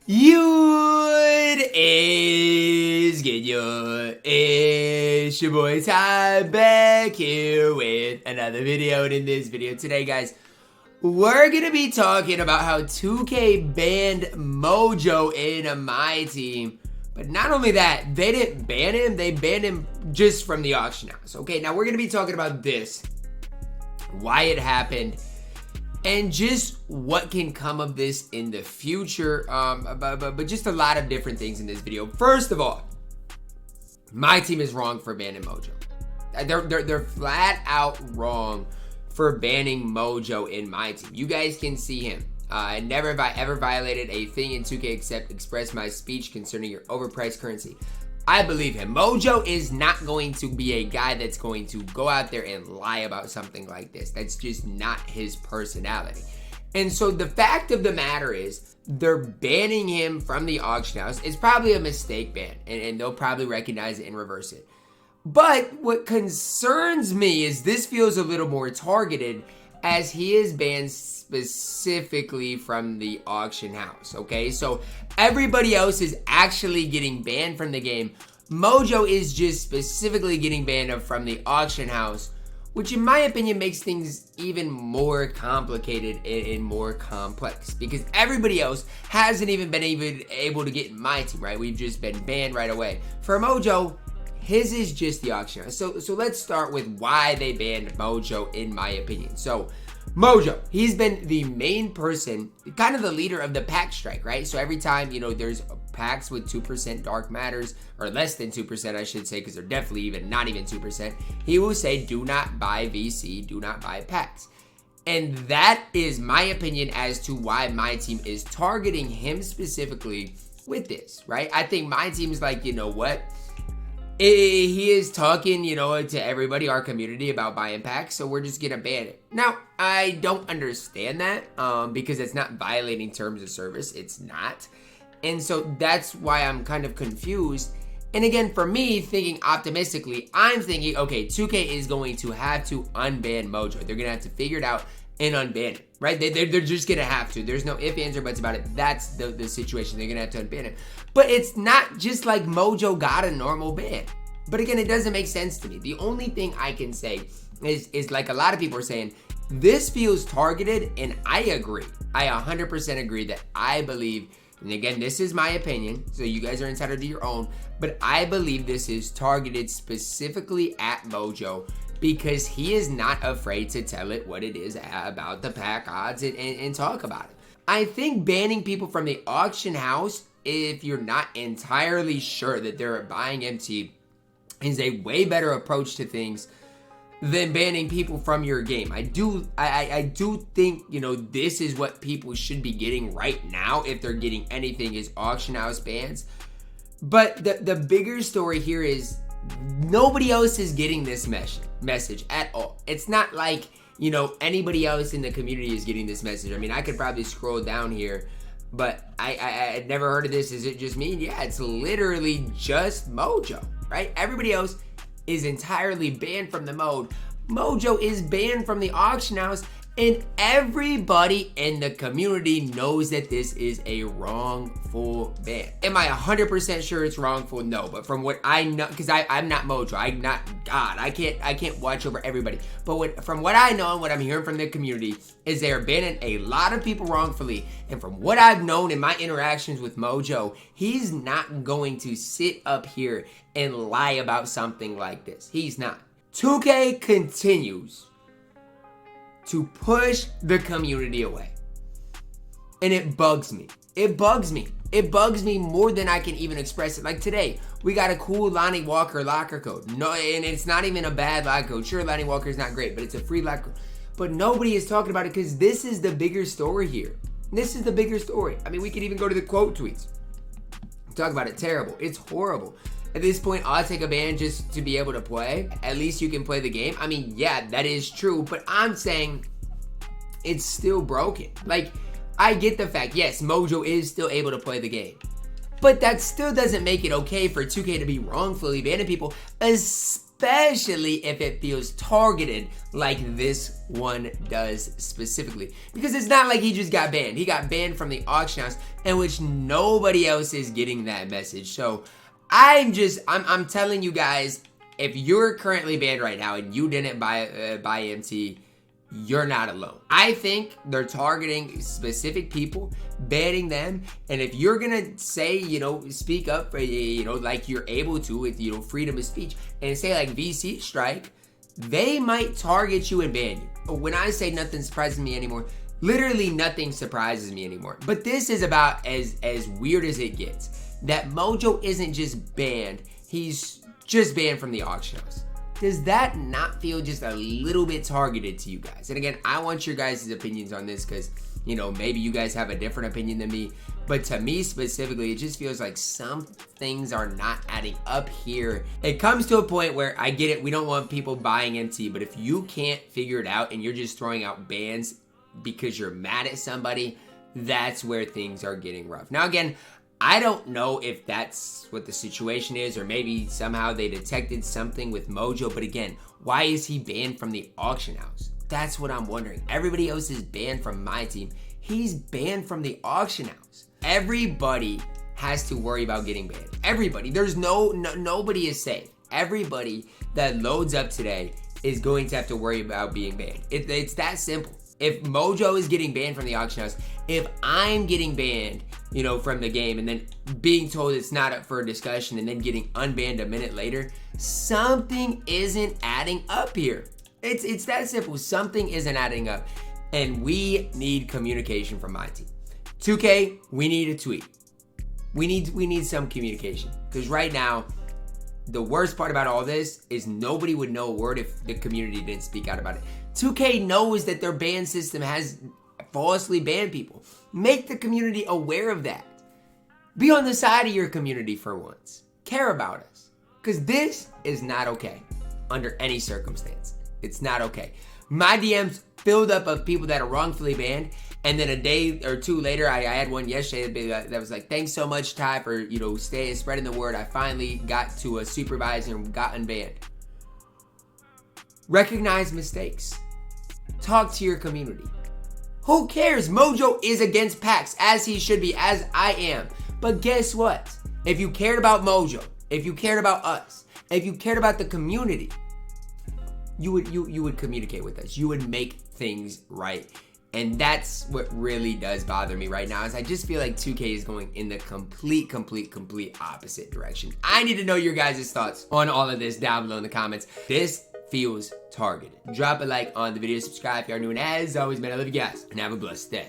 What is good, yo? It's your boy Ty back here with another video. And in this video today, guys, we're gonna be talking about how 2K banned Mojo in MyTeam. But not only that, they didn't ban him, they banned him just from the auction house. Okay, now we're gonna be talking about this, why it happened, and just what can come of this in the future, but just a lot of different things in this video. First of all, MyTeam is wrong for banning Mojo. They're flat out wrong for banning Mojo in MyTeam. You guys can see him. Never have I ever violated a thing in 2K except express my speech concerning your overpriced currency. I believe him. Mojo is not going to be a guy that's going to go out there and lie about something like this. That's just not his personality. And so the fact of the matter is, they're banning him from the auction house. It's probably a mistake ban, and they'll probably recognize it and reverse it. But what concerns me is this feels a little more targeted, as he is banned specifically from the auction house, okay? So everybody else is actually getting banned from the game. Mojo is just specifically getting banned from the auction house, which in my opinion makes things even more complicated and more complex, because everybody else hasn't even been able to get in MyTeam, right? We've just been banned right away. For Mojo, his is just the auction house. So let's start with why they banned Mojo, in my opinion. So Mojo, he's been the main person, kind of the leader of the pack strike, right? So every time, there's packs with 2% dark matters, or less than 2%, I should say, because they're definitely not even 2%, he will say, do not buy VC, do not buy packs. And that is my opinion as to why MyTeam is targeting him specifically with this, right? I think MyTeam is like, you know what? He is talking, to everybody, our community, about buying packs, so we're just gonna ban it. Now, I don't understand that, because it's not violating terms of service. It's not. And so that's why I'm kind of confused. And again, for me, thinking optimistically, I'm thinking, okay, 2K is going to have to unban Mojo. They're gonna have to figure it out and unban it, right? They're just gonna have to. There's no ifs, ands, or buts about it. That's the situation. They're gonna have to unban it. But it's not just like Mojo got a normal ban. But again, it doesn't make sense to me. The only thing I can say is like a lot of people are saying, this feels targeted, and I agree. I 100% agree that I believe, and again, this is my opinion, so you guys are entitled to your own, but I believe this is targeted specifically at Mojo, because he is not afraid to tell it what it is about the pack odds and talk about it. I think banning people from the auction house, if you're not entirely sure that they're buying MT, is a way better approach to things than banning people from your game. I do think, this is what people should be getting right now, if they're getting anything, is auction house bans. But the bigger story here is nobody else is getting this message at all. It's not like, anybody else in the community is getting this message. I mean, I could probably scroll down here, but I had never heard of this. Is it just me? Yeah, it's literally just Mojo, right? Everybody else is entirely banned from the mode. Mojo is banned from the auction house, and everybody in the community knows that this is a wrongful ban. Am I 100% sure it's wrongful? No, but from what I know, because I'm not Mojo, I'm not God, I can't watch over everybody. But from what I know and what I'm hearing from the community is they are banning a lot of people wrongfully. And from what I've known in my interactions with Mojo, he's not going to sit up here and lie about something like this. He's not. 2K continues to push the community away. And it bugs me. It bugs me. It bugs me more than I can even express it. Like today, we got a cool Lonnie Walker locker code. No, and it's not even a bad locker code. Sure, Lonnie Walker is not great, but it's a free locker code. But nobody is talking about it, because this is the bigger story here. This is the bigger story. I mean, we could even go to the quote tweets. Talk about it. Terrible. It's horrible. At this point, I'll take a ban just to be able to play. At least you can play the game. I mean, yeah, that is true, but I'm saying it's still broken. Like, I get the fact, yes, Mojo is still able to play the game. But that still doesn't make it okay for 2K to be wrongfully banning people, especially if it feels targeted like this one does specifically. Because it's not like he just got banned. He got banned from the auction house, in which nobody else is getting that message. So I'm telling you guys, if you're currently banned right now and you didn't buy MT, you're not alone. I think they're targeting specific people, banning them, and if you're gonna say, speak up for, like you're able to with, freedom of speech, and say like VC strike, they might target you and ban you. When I say nothing surprises me anymore, literally nothing surprises me anymore. But this is about as weird as it gets. That Mojo isn't just banned, he's just banned from the auction house. Does that not feel just a little bit targeted to you guys? And again, I want your guys' opinions on this because, maybe you guys have a different opinion than me. But to me specifically, it just feels like some things are not adding up here. It comes to a point where I get it, we don't want people buying MT, but if you can't figure it out and you're just throwing out bans because you're mad at somebody, that's where things are getting rough. Now again, I don't know if that's what the situation is, or maybe somehow they detected something with Mojo, but again, why is he banned from the auction house? That's what I'm wondering. Everybody else is banned from MyTeam. He's banned from the auction house. Everybody has to worry about getting banned. Everybody. There's nobody is safe. Everybody that loads up today is going to have to worry about being banned. It's that simple. If Mojo is getting banned from the auction house, if I'm getting banned, from the game and then being told it's not up for discussion and then getting unbanned a minute later, something isn't adding up here. It's that simple. Something isn't adding up. And we need communication from MyTeam. 2K, we need a tweet. We need some communication. Because right now, the worst part about all this is nobody would know a word if the community didn't speak out about it. 2K knows that their ban system has falsely banned people. Make the community aware of that. Be on the side of your community for once. Care about us. Because this is not okay under any circumstance. It's not okay. My DMs filled up of people that are wrongfully banned, and then a day or two later, I had one yesterday that was like, thanks so much, Ty, for spreading the word. I finally got to a supervisor and got unbanned. Recognize mistakes. Talk to your community. Who cares? Mojo is against packs, as he should be, as I am. But guess what? If you cared about Mojo, if you cared about us, if you cared about the community, you would communicate with us. You would make things right. And that's what really does bother me right now, is I just feel like 2K is going in the complete opposite direction. I need to know your guys' thoughts on all of this down below in the comments. This feels targeted. Drop a like on the video, subscribe if you are new, and as always, man, I love you guys, and have a blessed day.